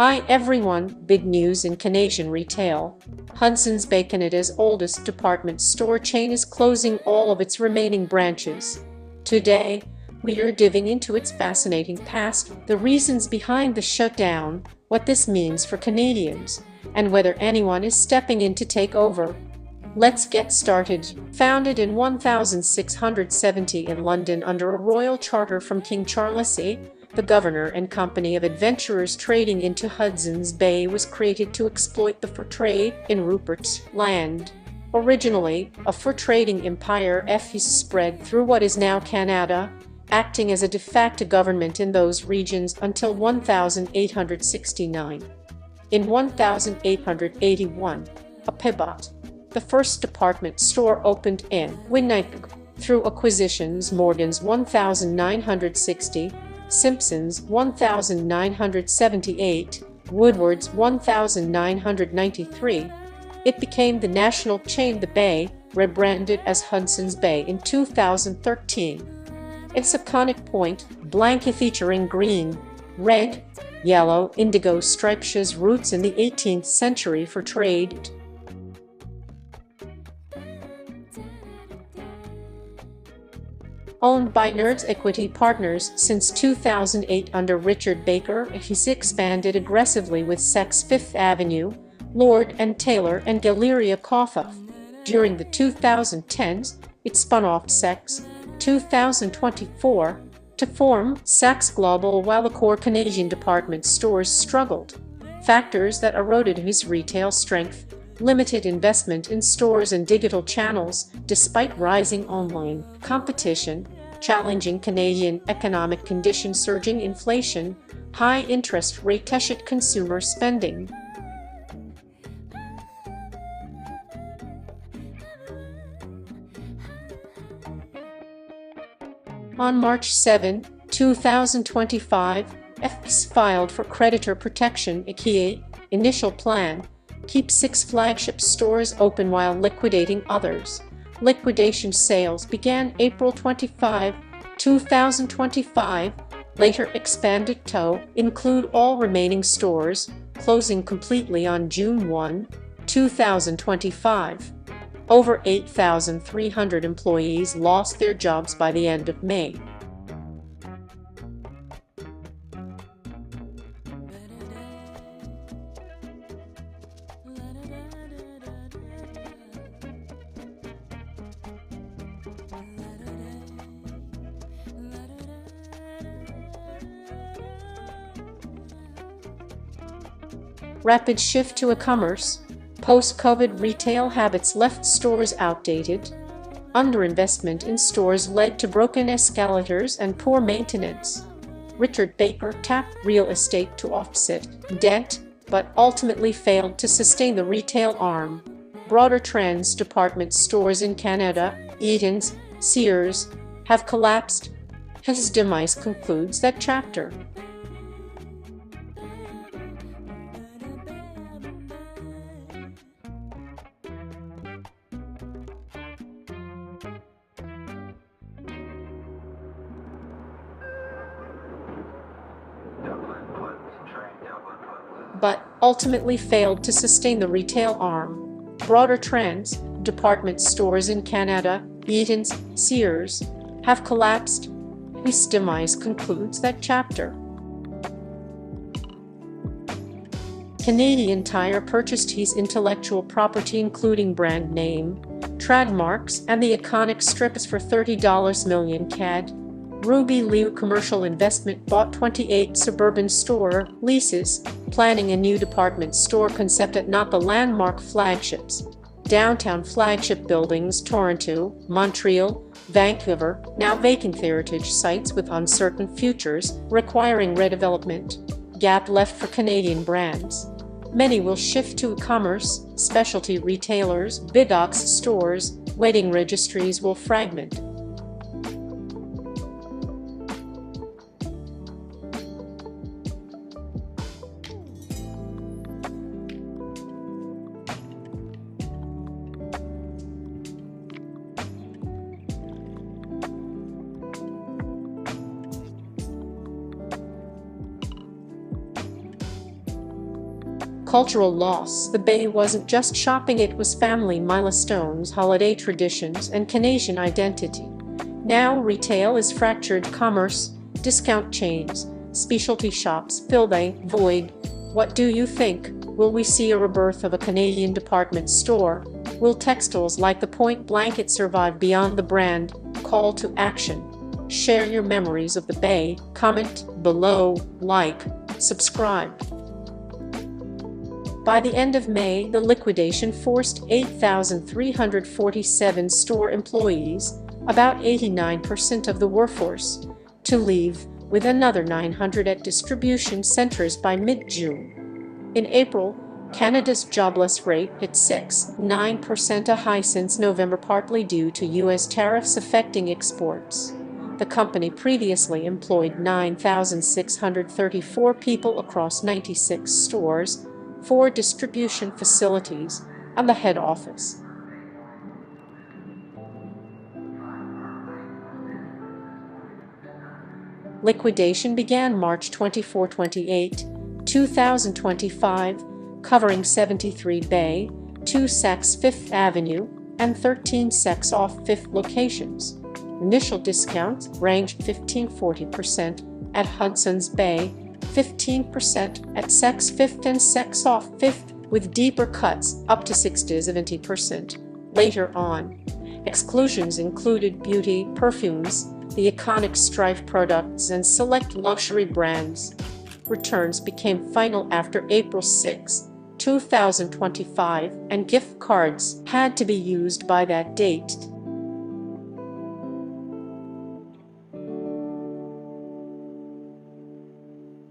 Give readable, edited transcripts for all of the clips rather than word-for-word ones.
Hi everyone, big news in Canadian retail. Hudson's Bay, Canada's oldest department store chain, is closing all of its remaining branches. Today, we are diving into its fascinating past, the reasons behind the shutdown, what this means for Canadians, and whether anyone is stepping in to take over. Let's get started. Founded in 1670 in London under a royal charter from King Charles VIII, the Governor and Company of Adventurers trading into Hudson's Bay was created to exploit the fur trade in Rupert's land. Originally, a fur trading empire, it spread through what is now Canada, acting as a de facto government in those regions until 1869. In 1881, a pivot, the first department store, opened in Winnipeg through acquisitions: Morgan's 1960, Simpsons 1978, Woodward's 1993. It became the national chain The Bay, rebranded as Hudson's Bay in 2013. Its iconic point blanket featuring green, red, yellow, indigo stripe shows roots in the 18th century for trade. Owned by NRDC Equity Partners since 2008 under Richard Baker, he's expanded aggressively with Saks Fifth Avenue, Lord & Taylor, and Galeria Kaufhof. During the 2010s, it spun off Saks 2024 to form Saks Global, while the core Canadian department stores struggled. Factors that eroded his retail strength: limited investment in stores and digital channels, despite rising online competition, challenging Canadian economic conditions, surging inflation, high interest rate tested consumer spending. On March 7, 2025, FS filed for creditor protection. IKEA initial plan: keep 6 flagship stores open while liquidating others. Liquidation sales began April 25, 2025, later expanded to include all remaining stores, closing completely on June 1, 2025. Over 8,300 employees lost their jobs by the end of May. Rapid shift to e-commerce. Post-COVID retail habits left stores outdated. Underinvestment in stores led to broken escalators and poor maintenance. Richard Baker tapped real estate to offset debt, but ultimately failed to sustain the retail arm. Broader trends: department stores in Canada, Eaton's, Sears, have collapsed. His demise concludes that chapter. But ultimately failed to sustain the retail arm. Broader trends: department stores in Canada, Eaton's, Sears, have collapsed. His demise concludes that chapter. Canadian Tire purchased his intellectual property, including brand name, trademarks, and the iconic strips for $30 million CAD. Ruby Liu Commercial Investment bought 28 suburban store leases, planning a new department store concept at not the landmark flagships. Downtown flagship buildings: Toronto, Montreal, Vancouver, now vacant heritage sites with uncertain futures, requiring redevelopment. Gap left for Canadian brands. Many will shift to e-commerce. Specialty retailers, big box stores, wedding registries will fragment. Cultural loss. The Bay wasn't just shopping, it was family milestones, holiday traditions, and Canadian identity. Now retail is fractured commerce, discount chains, specialty shops fill the void. What do you think? Will we see a rebirth of a Canadian department store? Will textiles like the Point Blanket survive beyond the brand? Call to action. Share your memories of the Bay. Comment below, like, subscribe. By the end of May, the liquidation forced 8,347 store employees, about 89% of the workforce, to leave, with another 900 at distribution centers by mid-June. In April, Canada's jobless rate hit 6.9%, a high since November, partly due to U.S. tariffs affecting exports. The company previously employed 9,634 people across 96 stores, 4 distribution facilities, and the head office. Liquidation began March 24, 2025, covering 73 Bay, 2 Saks Fifth Avenue, and 13 Saks off Fifth locations. Initial discounts ranged 15–40% at Hudson's Bay, 15% at Saks Fifth and Saks off Fifth, with deeper cuts up to 60–70% later on. Exclusions included beauty, perfumes, the iconic Strife products, and select luxury brands. Returns became final after April 6, 2025, and gift cards had to be used by that date.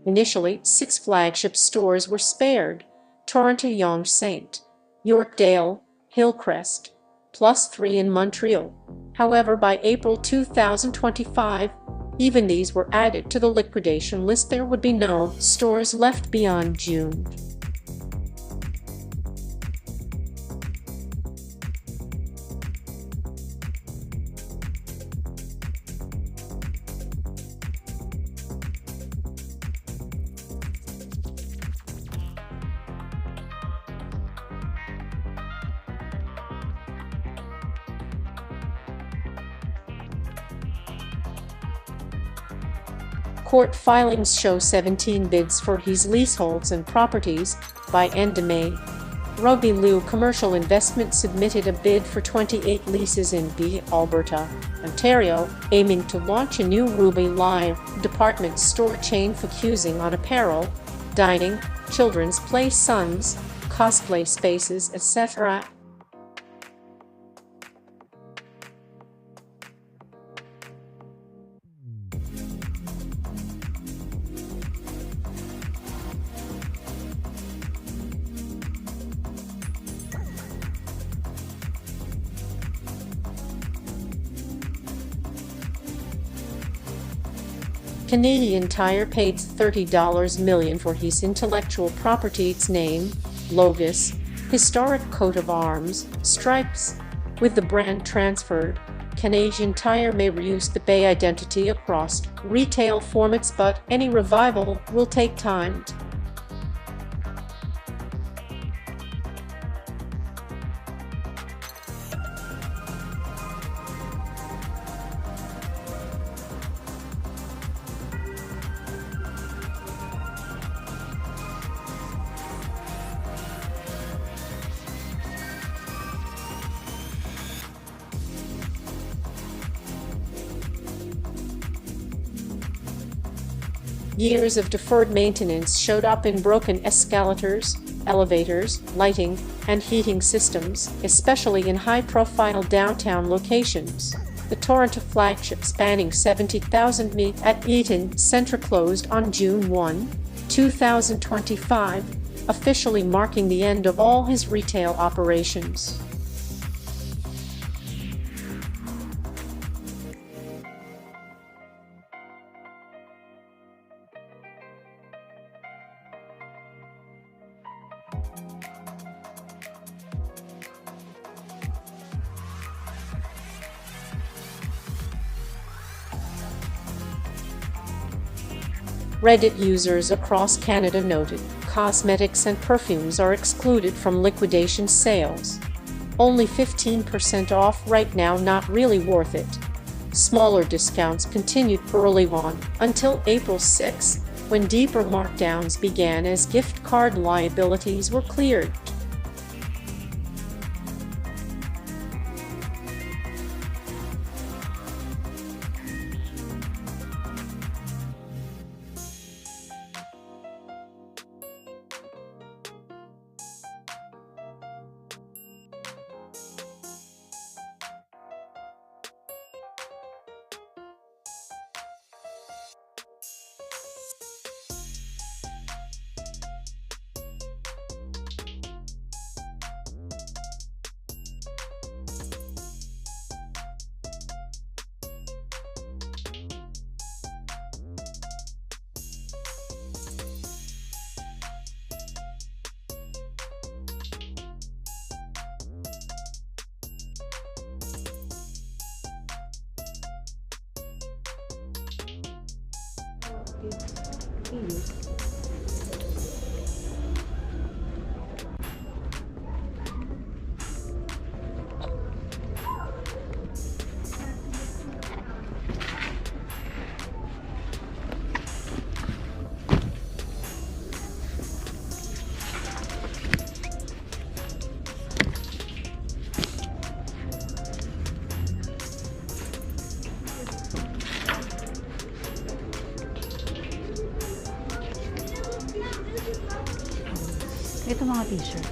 Initially, 6 flagship stores were spared: Toronto, Yonge St. Yorkdale, Hillcrest, plus 3 in Montreal. However, by April 2025, even these were added to the liquidation list. There would be no stores left beyond June. Court filings show 17 bids for his leaseholds and properties by end of May. Rugby Lou Commercial Investment submitted a bid for 28 leases in B. Alberta, Ontario, aiming to launch a new Ruby Live department store chain focusing on apparel, dining, children's play, sons, cosplay spaces, etc. Canadian Tire paid $30 million for his intellectual property, its name, logos, historic coat of arms, stripes. With the brand transferred, Canadian Tire may reuse the Bay identity across retail formats, but any revival will take time. Years of deferred maintenance showed up in broken escalators, elevators, lighting, and heating systems, especially in high-profile downtown locations. The Toronto flagship spanning 70,000 feet at Eaton Centre closed on June 1, 2025, officially marking the end of all his retail operations. Reddit users across Canada noted cosmetics and perfumes are excluded from liquidation sales. Only 15% off right now, not really worth it. Smaller discounts continued early on until April 6, when deeper markdowns began as gift card liabilities were cleared. Ito mga t-shirt.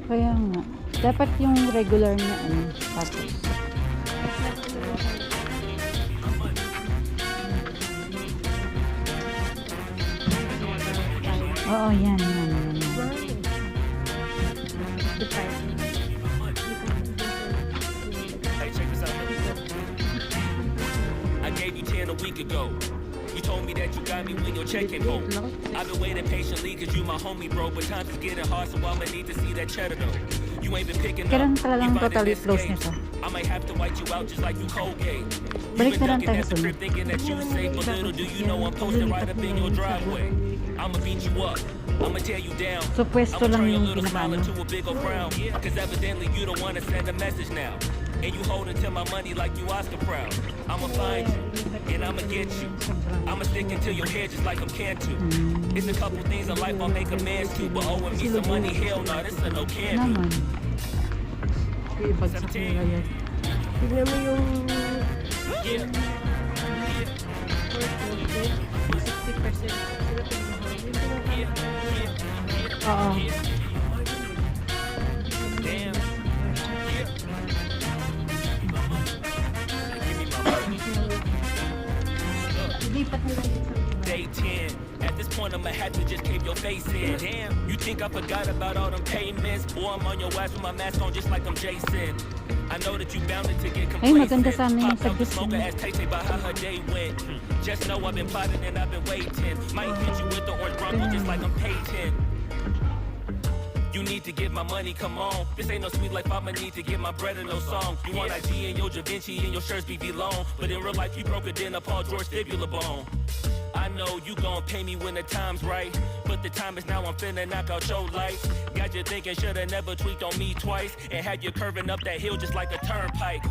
Kaya nga, dapat yung regular na sapatos. Oo, yan. Hey, check this out. I gave you 10 a week ago. You told me that you got me when you're checking home. I've been waiting patiently cause you my homie, bro. But times is getting hard, so I'ma need to see that cheddar though. You ain't been picking up. Kailan talagang totally close nito? I might have to white you out just like you Colgate. Balik na lang tayo sa thinking that you safe, but little do you know I'm posted right up in your driveway. I'ma beat you up. I'ma tear you down. So pwesto lang yung pinakano. pinakano. A big old frown. Cause evidently you don't wanna send a message now. And you holding to my money like you Oscar proud. I'ma find you, and I'ma get you. I'ma stick into your head just like I'm can to. It's a couple things in life I'll make a man's to, but owing me some money, hell no, this is a no can do. Naman. Bagsak nila yan. Tignan mo yung Yeah. 60%. Oo. Damn. Day 10. At this point, I'ma have to just cave your face in. Damn, you think I forgot about all them payments? Boy, I'm on your ass with my mask on just like I'm Jason. I know that you bounded to get complacent. Ay, maganda sana yung Pop out the suggest smoker, niya. ask Tay-Tay about how her day went. Just know I've been plotting and I've been waiting. Might hit you with the orange Bronco just like I'm Peyton. You need to get my money, come on. This ain't no sweet life, I'ma need to get my bread and no song. You want IG and your Da Vinci and your shirts be long. But in real life, you broke it in a Paul George fibula bone. I know you gon' pay me when the time's right. But the time is now, I'm finna knock out your lights. Got you thinking, shoulda never tweaked on me twice. And had you curving up that hill just like a turnpike.